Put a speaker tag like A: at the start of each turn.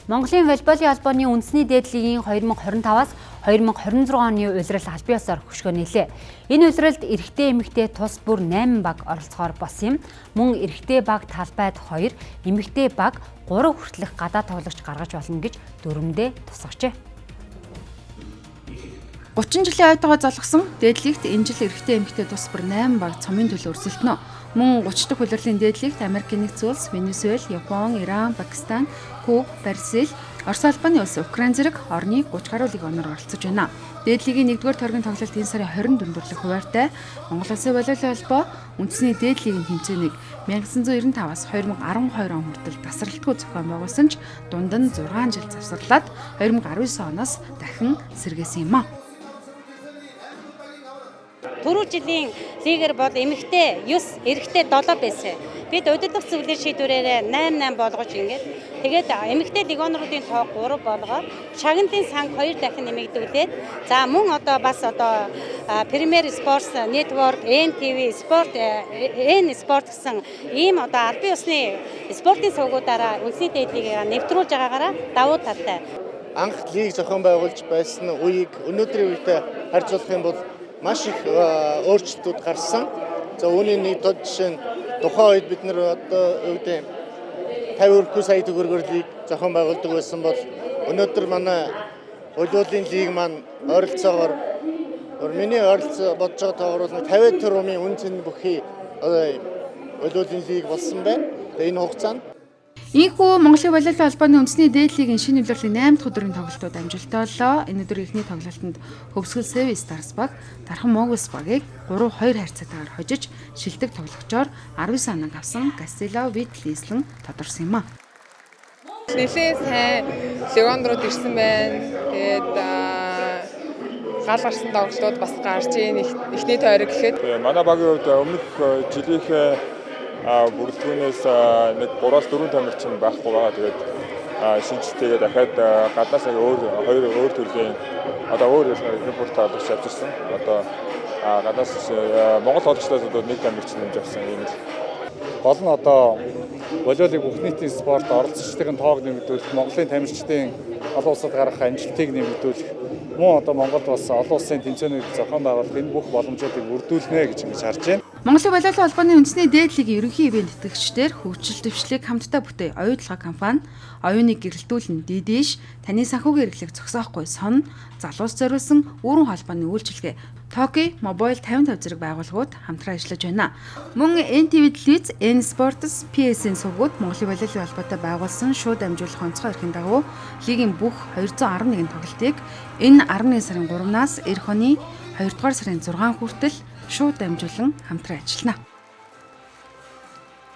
A: Монголын волейболын албаны үндэсний дээд лигийн 2025-аас 2026 оны улирал албан ёсоор хөшгөөнэлээ. Энэ улиралд эрэгтэй эмэгтэй тус бүр 8 баг оролцохоор болсон юм. Мөн эрэгтэй баг талбайд 2, эмэгтэй баг 3 хүртэлх гадаа тоглогч гаргаж болно гэж дүрмдээ тусгажээ.
B: 30 жилийн ойтойгоо залгасан дээд лигт энэ жил эрэгтэй эмэгтэй тус бүр 8 баг цомын төлөө өрсөлдөнө. Мөн 30 дахь улирлын дээд лигт Америкийн нэгдсэн улс, Венесуэл, Япон, Иран, Пакистан, Куб, Бразил, Орос улбаны улс, Украин зэрэг орны 30 гаруй лиг оноор оролцож байна. Дээд лигийн 1-р тойргийн тоглолт энэ сарын 20-нд өндөрлөх хуваартай Монгол Улсын волейболын холбоо үндэсний дээд лигийн тэмцээнийг 1995-аас 2012 он хүртэл тасралтгүй зохион байгуулсан ч дунд нь 6 жил завсарлаад 2019 оноос дахин сэргээсэн юм а.
C: Түрүү жилийн лигээр бол эмэгтэй 9, эрэгтэй 7 байсан. Бид удирдах зөвлөлийн шийдвэрээр 8 болгож ингээд тэгээд эмэгтэй лигонруудын тоо 3 болгоод шагналын санг 2 дахин нэмэгдүүлээд за мөн одоо бас одоо Premier Sports Network, NTV Sport, N Sport гэсэн ийм одоо албан ёсны спортын сувгуудаараа үндэсний дээд лигийг нэвтрүүлж байгаагаараа давуу талтай.
D: Анх лиг зохион байгуулж байсан үеийг өнөөдрийн үедээ харьцуулах юм бол маш их өөрчлөлтүүд гарсан. За үүний нэг тод жишээ нь тухайн үед бид нэр одоо юу гэдэг 50 сая төгрөгөөр лиг зохион байгуулдаг байсан бол өнөөдөр манай волейболын лиг маань ойролцоогоор миний ойролцоо бодож байгаа тоогоор 50 тэрбумын үн цэн бүхий волейболын лиг болсон байна. Тэгээ энэ хугацаанд
B: Ийхүү Монголын волейболын холбооны үндэсний дээд лигийн шинэ нөлөөллийн 8 дахь өдрийн тоглолтууд амжилттай боллоо. Энэ өдөр эхний тоглолтод Хөвсгөл Seven Stars баг Дархан Moguls багийг 3-2 харьцаатаагаар хожиж шилдэг тоглогчоор 19 анаг авсан Гастило Витлислэн тодорсон юм а.
E: Нэлээд сайн легондрууд ирсэн байна. Тэгээд гал гарсан тоглолтууд бас гарч ийн эхний тойрог гэхэд
F: манай багийн хувьд өмнөх жилийнхээ бүрдгүүнээс нэг 3-4 тамирчин байхгүй байгаа. Тэгээд шинжилгээгээ дахиад гаднаас өөр төрлийн одоо өөр репорт авч авчихсан. Одоо гаднаас Монгол тоглогчдоос нэг тамирчин нэмж авсан юм л. Гол нь одоо волейболын бүх нийтийн спорт оролцогчдын тоог нэмэгдүүлэх, Монголын тамирчдын олон улсад гарах амжилтыг нэмэгдүүлэх, мөн одоо Монголд бас олон улсын тэмцээнүүд зохион байгуулах энэ бүх боломжуудыг бүрдүүлнэ гэж ингэж харж байна.
B: Монголын волейболын холбооны үндэсний дээд лигийн ерөнхий ивент тэтгэгчдэр хөгжил дэвшлиг хамтдаа бүтээх оюутлага компани, оюуныг гэрэлтүүлэн Дидиш, таны санхүүгийн хэрэглэг зогсоохгүй сон, залуус зориулсан өрн холбооны үйлчилгээ Токи Mobile 55 зэрэг байгууллагууд хамтран ажиллаж байна. Мөн NTV телевиз, N Sports, PSN сувгууд Монголын волейболын холбоотой байгуулсан шууд амжуулах онцгой эрхийн дагуу лигийн бүх 211 тоглолтыг энэ 11 сарын 3-наас эх оны 2 дугаар сарын 6 хүртэл шууд амжуулан хамтран ажиллана.